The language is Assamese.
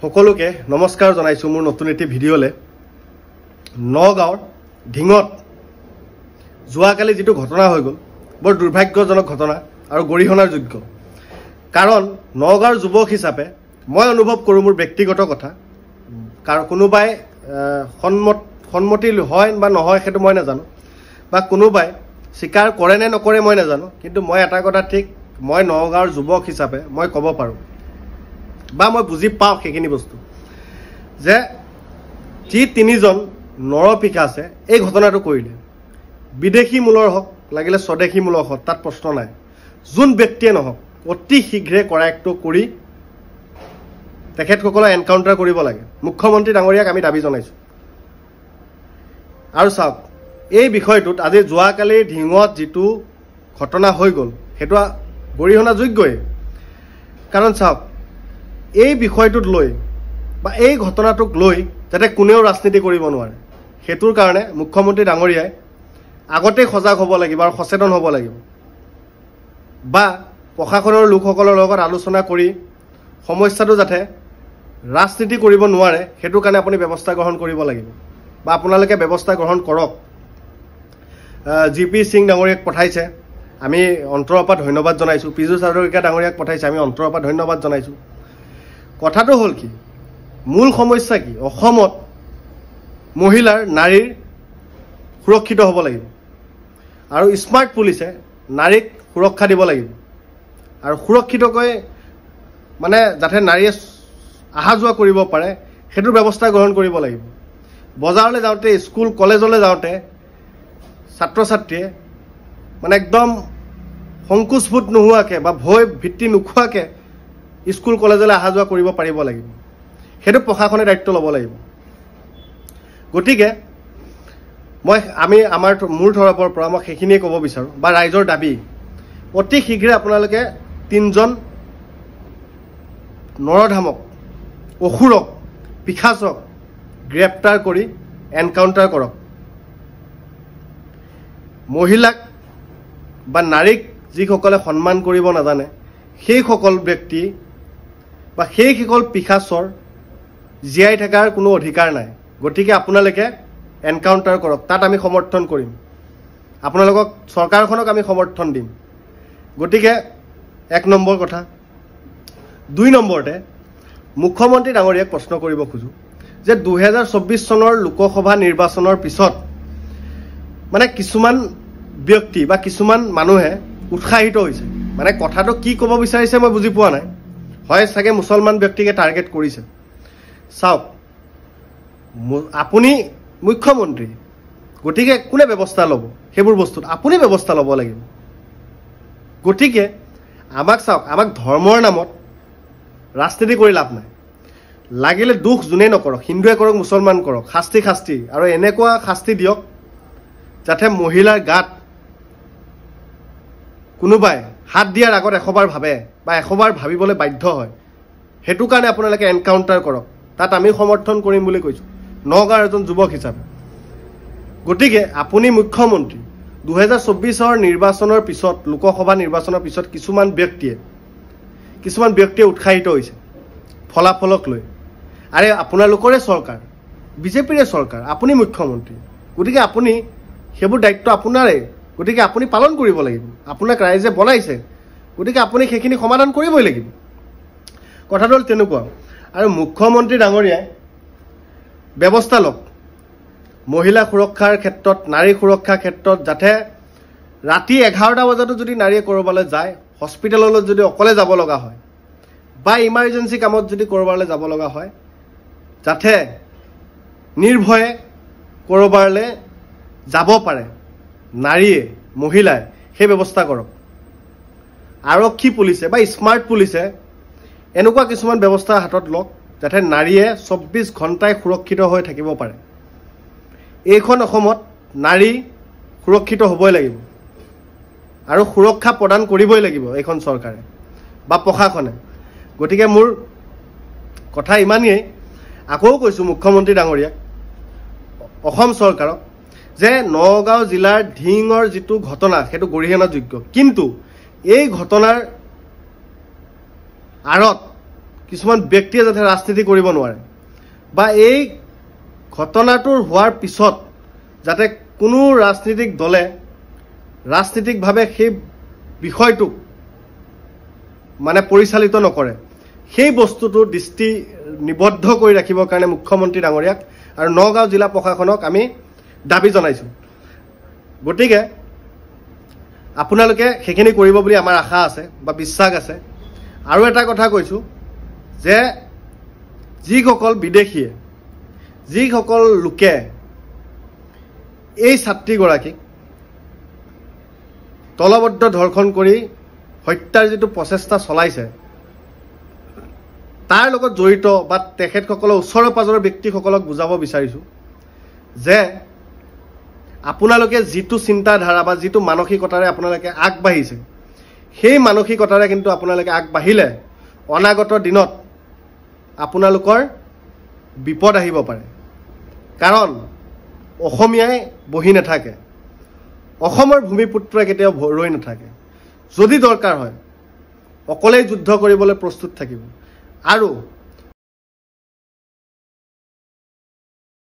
সকলোকে নমস্কাৰ জনাইছো মোৰ নতুন এটি ভিডিঅ'লে। নগাঁৱৰ ঢিঙত যোৱাকালি যিটো ঘটনা হৈ গ'ল বৰ দুৰ্ভাগ্যজনক ঘটনা আৰু গৰিহণাৰ যোগ্য। কাৰণ নগাঁৱৰ যুৱক হিচাপে মই অনুভৱ কৰোঁ মোৰ ব্যক্তিগত কথা, কাৰণ কোনোবাই সন্মতি হয় বা নহয় সেইটো মই নাজানো, বা কোনোবাই স্বীকাৰ কৰে নে নকৰে মই নাজানো, কিন্তু মই এটা কথা ঠিক, মই নগাঁৱৰ যুৱক হিচাপে মই ক'ব পাৰোঁ বা মই বুজি পাওঁ সেইখিনি বস্তু যে যি তিনিজন নৰপিশাচে এই ঘটনাটো কৰিলে, বিদেশী মূলৰ হওক লাগিলে স্বদেশী মূলৰ হওক, তাত প্ৰশ্ন নাই। যোন ব্যক্তিয়ে নহওক অতি শীঘ্ৰে কৰায়ত্ব কৰি তেখেতসকলক এনকাউণ্টাৰ কৰিব লাগে। মুখ্যমন্ত্ৰী ডাঙৰীয়াক আমি দাবী জনাইছোঁ। আৰু চাওক, এই বিষয়টোত আজি যোৱাকালিৰ ঢিঙত যিটো ঘটনা হৈ গ'ল সেইটো গৰিহণা যোগ্যই। কাৰণ চাওক, এই বিষয়টোত লৈ বা এই ঘটনাটোক লৈ যাতে কোনেও ৰাজনীতি কৰিব নোৱাৰে, সেইটোৰ কাৰণে মুখ্যমন্ত্ৰী ডাঙৰীয়াই আগতেই সজাগ হ'ব লাগিব আৰু সচেতন হ'ব লাগিব, বা প্ৰশাসনৰ লোকসকলৰ লগত আলোচনা কৰি সমস্যাটো যাতে ৰাজনীতি কৰিব নোৱাৰে সেইটোৰ কাৰণে আপুনি ব্যৱস্থা গ্ৰহণ কৰিব লাগিব, বা আপোনালোকে ব্যৱস্থা গ্ৰহণ কৰক। জি.পি. সিং ডাঙৰীয়াক পঠাইছে, আমি অন্তৰৰ পৰা ধন্যবাদ জনাইছোঁ। পীযুষ হাজৰিকা ডাঙৰীয়াক পঠাইছে, আমি অন্তৰৰ পৰা ধন্যবাদ জনাইছোঁ। কথাটো হ'ল কি, মূল সমস্যা কি? অসমত মহিলাৰ নাৰীৰ সুৰক্ষিত হ'ব লাগিব, আৰু স্মাৰ্ট পুলিচে নাৰীক সুৰক্ষা দিব লাগিব, আৰু সুৰক্ষিতকৈ মানে যাতে নাৰীয়ে অহা যোৱা কৰিব পাৰে সেইটোৰ ব্যৱস্থা গ্ৰহণ কৰিব লাগিব। বজাৰলৈ যাওঁতে, স্কুল কলেজলৈ যাওঁতে ছাত্ৰ ছাত্ৰীয়ে মানে একদম সংকোচবোধ নোহোৱাকৈ বা ভয় ভিত্তি নোখোৱাকৈ স্কুল কলেজলৈ অহা যোৱা কৰিব পাৰিব লাগিব। সেইটো প্ৰশাসনে দায়িত্ব ল'ব লাগিব। গতিকে মোৰ তৰফৰ পৰা মই সেইখিনিয়ে ক'ব বিচাৰোঁ, বা ৰাইজৰ দাবী, অতি শীঘ্ৰে আপোনালোকে তিনিজন নৰধামক, অসুৰক, পিশাচক গ্ৰেপ্তাৰ কৰি এনকাউণ্টাৰ কৰক। মহিলাক বা নাৰীক যিসকলে সন্মান কৰিব নাজানে সেইসকল ব্যক্তি বা সেইসকল পিশাচৰ জীয়াই থকাৰ কোনো অধিকাৰ নাই। গতিকে আপোনালোকে এনকাউণ্টাৰ কৰক, তাত আমি সমৰ্থন কৰিম, আপোনালোকক চৰকাৰখনক আমি সমৰ্থন দিম। গতিকে 1 নম্বৰ কথা। 2 নম্বৰতে মুখ্যমন্ত্ৰী ডাঙৰীয়াক প্ৰশ্ন কৰিব খোজোঁ যে 2024 চনৰ লোকসভা নিৰ্বাচনৰ পিছত মানে কিছুমান ব্যক্তি বা কিছুমান মানুহে উৎসাহিত হৈছে, মানে কথাটো কি ক'ব বিচাৰিছে মই বুজি পোৱা নাই, হয় চাগে মুছলমান ব্যক্তিকে টাৰ্গেট কৰিছে। চাওক, আপুনি মুখ্যমন্ত্ৰী, গতিকে কোনে ব্যৱস্থা ল'ব সেইবোৰ বস্তুত? আপুনি ব্যৱস্থা ল'ব লাগিব। গতিকে আমাক ধৰ্মৰ নামত ৰাজনীতি কৰি লাভ নাই। লাগিলে দুখ যোনেই নকৰক, হিন্দুৱে কৰক, মুছলমান কৰক, শাস্তি আৰু এনেকুৱা শাস্তি দিয়ক যাতে মহিলাৰ গাত কোনোবাই হাত দিয়াৰ আগত 100 বাৰ ভাবে বা 100 বাৰ ভাবিবলৈ বাধ্য হয়। সেইটো কাৰণে আপোনালোকে এনকাউণ্টাৰ কৰক, তাত আমি সমৰ্থন কৰিম বুলি কৈছোঁ নগাঁৱৰ এজন যুৱক হিচাপে। গতিকে আপুনি মুখ্যমন্ত্ৰী, 2024 নিৰ্বাচনৰ পিছত, লোকসভা নিৰ্বাচনৰ পিছত কিছুমান ব্যক্তিয়ে উৎসাহিত হৈছে ফলাফলক লৈ। আৰে আপোনালোকৰে চৰকাৰ, বিজেপিৰে চৰকাৰ, আপুনি মুখ্যমন্ত্ৰী, গতিকে আপুনি সেইবোৰ দায়িত্ব আপোনাৰে, গতিকে আপুনি পালন কৰিব লাগিব। আপোনাক ৰাইজে বনাইছে, গতিকে আপুনি সেইখিনি সমাধান কৰিবই লাগিব। কথাটো হ'ল তেনেকুৱা। আৰু মুখ্যমন্ত্ৰী ডাঙৰীয়াই ব্যৱস্থা লওক মহিলা সুৰক্ষাৰ ক্ষেত্ৰত, নাৰী সুৰক্ষাৰ ক্ষেত্ৰত, যাতে ৰাতি 11টা বজাতো যদি নাৰীয়ে ক'ৰবালৈ যায়, হস্পিটেললৈ যদি অকলে যাব লগা হয়, বা ইমাৰ্জেঞ্চি কামত যদি ক'ৰবালৈ যাব লগা হয়, যাতে নিৰ্ভয়ে ক'ৰবালৈ যাব পাৰে নাৰীয়ে, মহিলাই, সেই ব্যৱস্থা কৰক। আৰক্ষী পুলিচে বা স্মাৰ্ট পুলিচে এনেকুৱা কিছুমান ব্যৱস্থা হাতত লওক যাতে নাৰীয়ে 24 ঘণ্টাই সুৰক্ষিত হৈ থাকিব পাৰে। এইখন অসমত নাৰী সুৰক্ষিত হ'বই লাগিব, আৰু সুৰক্ষা প্ৰদান কৰিবই লাগিব এইখন চৰকাৰে বা প্ৰশাসনে। গতিকে মোৰ কথা ইমানেই। আকৌ কৈছোঁ মুখ্যমন্ত্ৰী ডাঙৰীয়াক, অসম চৰকাৰক, যে নগাঁও জিলাৰ ঢিঙৰ যিটো ঘটনা সেইটো গৰিহণাযোগ্য, কিন্তু এই ঘটনাৰ আঁৰত কিছুমান ব্যক্তিয়ে যাতে ৰাজনীতি কৰিব নোৱাৰে বা এই ঘটনাটোৰ হোৱাৰ পিছত যাতে কোনো ৰাজনীতিক দলে ৰাজনীতিকভাৱে সেই বিষয়টোক মানে পৰিচালিত নকৰে, সেই বস্তুটো দৃষ্টি নিবদ্ধ কৰি ৰাখিবৰ কাৰণে মুখ্যমন্ত্ৰী ডাঙৰীয়াক আৰু নগাঁও জিলা প্ৰশাসনক আমি দাবী জনাইছোঁ। গতিকে আপোনালোকে সেইখিনি কৰিব বুলি আমাৰ আশা আছে বা বিশ্বাস আছে। আৰু এটা কথা কৈছোঁ যে যিসকল বিদেশীয়ে, যিসকল লোকে এই ছাত্ৰীগৰাকীক দলবদ্ধ ধৰ্ষণ কৰি হত্যাৰ যিটো প্ৰচেষ্টা চলাইছে তাৰ লগত জড়িত বা তেখেতসকলৰ ওচৰৰ পাজৰৰ ব্যক্তিসকলক বুজাব বিচাৰিছোঁ যে আপোনালোকে যিটো চিন্তাধাৰা বা যিটো মানসিকতাৰে আপোনালোকে আগবাঢ়িছে, সেই মানসিকতাৰে কিন্তু আপোনালোকে আগবাঢ়িলে অনাগত দিনত আপোনালোকৰ বিপদ আহিব পাৰে। কাৰণ অসমীয়াই বহি নাথাকে, অসমৰ ভূমিপুত্ৰই কেতিয়াও ৰৈ নাথাকে। যদি দৰকাৰ হয় অকলেই যুদ্ধ কৰিবলৈ প্ৰস্তুত থাকিব। আৰু